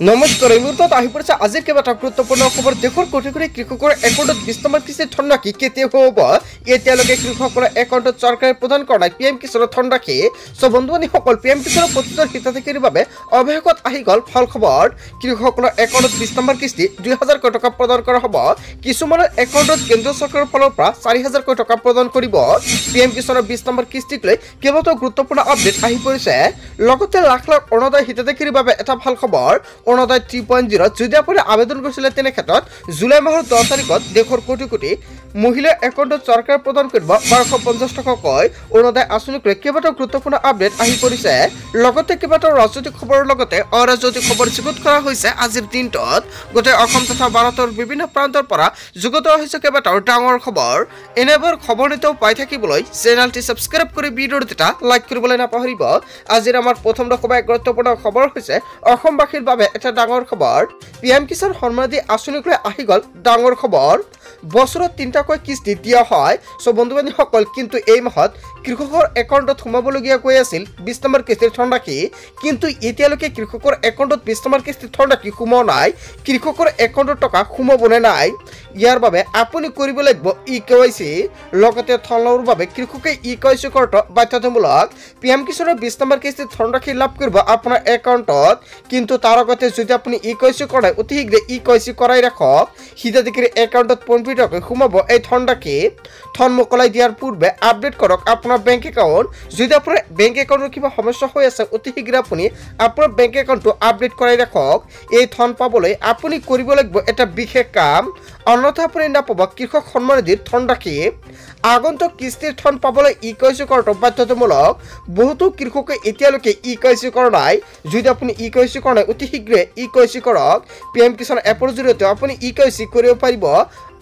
নমস্কাৰ এই মুহূৰ্তত আহি পৰিছে আজিৰ কেইবাটা গুৰুত্বপূৰ্ণ খবৰ। দেশৰ কোটি কোটি কৃষকৰ একাউণ্টত 20 নম্বৰ কিস্তিৰ ধনৰাশি কেতিয়া হ'ব? এতিয়ালৈকে কৃষকসকলৰ একাউণ্টত চৰকাৰে প্ৰদান কৰা নাই PM কিষাণৰ ধনৰাশি। বন্ধু বান্ধৱীসকল, PM কিষাণৰ প্ৰতিজন হিতাধিকাৰীৰ বাবে অৱশেষত আহি গ'ল ভাল খবৰ। কৃষকসকলৰ একাউণ্টত 20 নম্বৰ কিস্তি 2000 কোটি টকা প্ৰদান কৰা হ'ব। কিছুমানৰ একাউণ্টত কেন্দ্ৰীয় চৰকাৰৰ ফালৰ পৰা 4000 কোটি টকা প্ৰদান কৰিব। PM কিষাণৰ 20 নম্বৰ কিস্তিক লৈ কেইবাটাও গুৰুত্বপূৰ্ণ আপডেট আহি পৰিছে। লগতে লাখ লাখ অৰুণোদয় হিতাধিকাৰীৰ বাবে এটা ভাল খবৰ। অৰুণোদয় 3.0 যদি আপুনি আবেদন কৰিছিলে তেনে ক্ষেত্ৰত জুলাই মাহৰ 10 তাৰিখত দেশৰ কোটি কোটি মহিলাৰ একাউণ্টত চৰকাৰে প্ৰদান কৰিব 1250 টকাকৈ অৰুণোদয় আঁচনিক লৈ কেইবাটাও গুৰুত্বপূৰ্ণ আপডেট আহি পৰিছে। লগতে কেইবাটাও ৰাজনৈতিক খবৰৰ লগতে অৰাজনৈতিক খবৰ যুগুত কৰা হৈছে। আজিৰ দিনটোত গোটেই অসম তথা ভাৰতৰ বিভিন্ন প্ৰান্তৰ পৰা যুগুত হৈছে কেইবাটাও ডাঙৰ খবৰ। এনেবোৰ খবৰ নিতেও পাই থাকিবলৈ চেনেলটি ছাবস্ক্ৰাইব কৰি ভিডিঅ'টো এটা লাইক কৰিবলৈ নাপাহৰিব। আজিৰ আমাৰ প্ৰথম দশমীয়া গুৰুত্বপূৰ্ণ খবৰ হৈছে অসমবাসীৰ বাবে এটা ডাঙৰ খবৰ। PM কিষাণ সন্মানিধি আঁচনিক লৈ আহি গ'ল ডাঙৰ খবৰ। বছৰত 3টাকৈ কিস্তি দিয়া হয়। বন্ধু বান্ধৱীসকল, কিন্তু এই মাহত কৃষকৰ একাউণ্টত সোমাবলগীয়া কৈ আছিল 20 নম্বৰ কিস্তিৰ ধনৰাশি, কিন্তু এতিয়ালৈকে কৃষকৰ একাউণ্টত 20 নম্বৰ কিস্তিৰ ধনৰাশি সোমোৱা নাই। কৃষকৰ একাউণ্টত টকা সোমাবনে নাই, ইয়াৰ বাবে আপুনি কৰিব লাগিব EKYC। লগতে ধন লোৱাৰ বাবে কৃষকে EKYC কৰাটো বাধ্যতামূলক। PM কিষাণৰ 20 নম্বৰ কিস্তিৰ ধনৰাশি লাভ কৰিব আপোনাৰ একাউণ্টত, কিন্তু তাৰ আগতে যদি আপুনি EKYC কৰাই অতি শীঘ্ৰে EKYC কৰাই ৰাখক। হিতাধিকাৰীৰ একাউণ্টত পোনপটীয়াকৈ সোমাব এই ধনৰাশি। ধন মোকলাই দিয়াৰ পূৰ্বে আপডেট কৰক আপোনাৰ বেংক একাউণ্ট। যদি আপোনাৰ বেংক একাউণ্টৰ কিবা সমস্যা হৈ আছে অতি শীঘ্ৰে আপুনি আপোনাৰ বেংক একাউণ্টটো আপডেট কৰাই ৰাখক। এই ধন পাবলৈ আপুনি কৰিব লাগিব এটা বিশেষ কাম, অন্যথা আপুনি নাপাব কৃষক সন্মানিধিৰ ধনৰাশি। আগন্তুক কিস্তিৰ ধন পাবলৈ EKYC কৰাটো বাধ্যতামূলক। বহুতো কৃষকে এতিয়ালৈকে EKYC কৰা নাই। যদি আপুনি EKYC কৰা নাই অতি শীঘ্ৰে EKYC কৰক। PM কিষাণ এপৰ জৰিয়তে আপুনি EKYC কৰিব পাৰিব।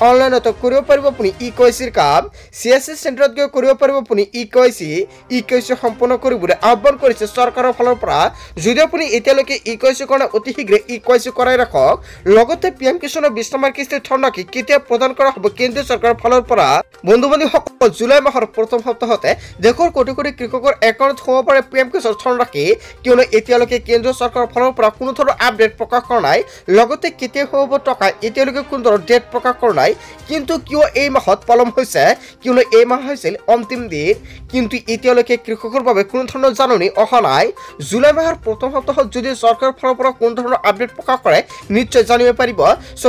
অনলাইনতো কৰিব পাৰিব আপুনি EKYCৰ কাম। CSC চেণ্টাৰত গৈ কৰিব পাৰিব আপুনি EKYC সম্পূৰ্ণ কৰিবলৈ আহ্বান কৰিছে চৰকাৰৰ ফালৰ পৰা। যদি আপুনি এতিয়ালৈকে EKYC কৰা নাই অতি শীঘ্ৰে EKYC কৰাই ৰাখক। লগতে PM কিষাণৰ 20 নম্বৰ কিস্তিৰ ধনৰাশি কেতিয়া প্ৰদান কৰা হ'ব কেন্দ্ৰীয় চৰকাৰৰ ফালৰ পৰা? বন্ধু বান্ধৱীসকল, জুলাই মাহৰ প্ৰথম সপ্তাহতে দেশৰ কোটি কোটি কৃষকৰ একাউণ্টত সোমাব পাৰে PM কিষাণৰ ধনৰাশি, কিয়নো এতিয়ালৈকে কেন্দ্ৰীয় চৰকাৰৰ ফালৰ পৰা কোনো ধৰণৰ আপডেট প্ৰকাশ কৰা নাই। লগতে কেতিয়া সোমাব টকা এতিয়ালৈকে কোনো ধৰণৰ ডেট প্ৰকাশ কৰা নাই। কিন্তু কিয় এই মাহত পলম হৈছে? কিয়নো এই মাহ হৈছিল অন্তিম দিন, কিন্তু এতিয়ালৈকে কৃষকৰ বাবে কোনো ধৰণৰ জাননী অহা নাই। জুলাই মাহৰ প্ৰথম সপ্তাহত যদি চৰকাৰৰ ফালৰ পৰা কোনো ধৰণৰ আপডেট প্ৰকাশ কৰে নিশ্চয় জানিব পাৰিব।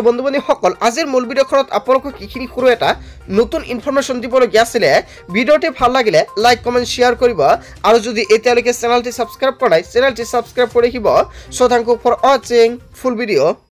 বন্ধু বান্ধৱীসকল, আজিৰ মূল ভিডিঅ'খনত আপোনালোকক এইখিনি সৰু এটা নতুন ইনফৰমেশ্যন দিবলগীয়া আছিলে। ভিডিঅ'টি ভাল লাগিলে লাইক কমেণ্ট শ্বেয়াৰ কৰিব, আৰু যদি এতিয়ালৈকে চেনেলটি ছাবস্ক্ৰাইব কৰা নাই চেনেলটি ছাবস্ক্ৰাইব কৰি ৰাখিব। থ্যাংক ইউ ফৰ ৱাচিং ফুল ভিডিঅ'।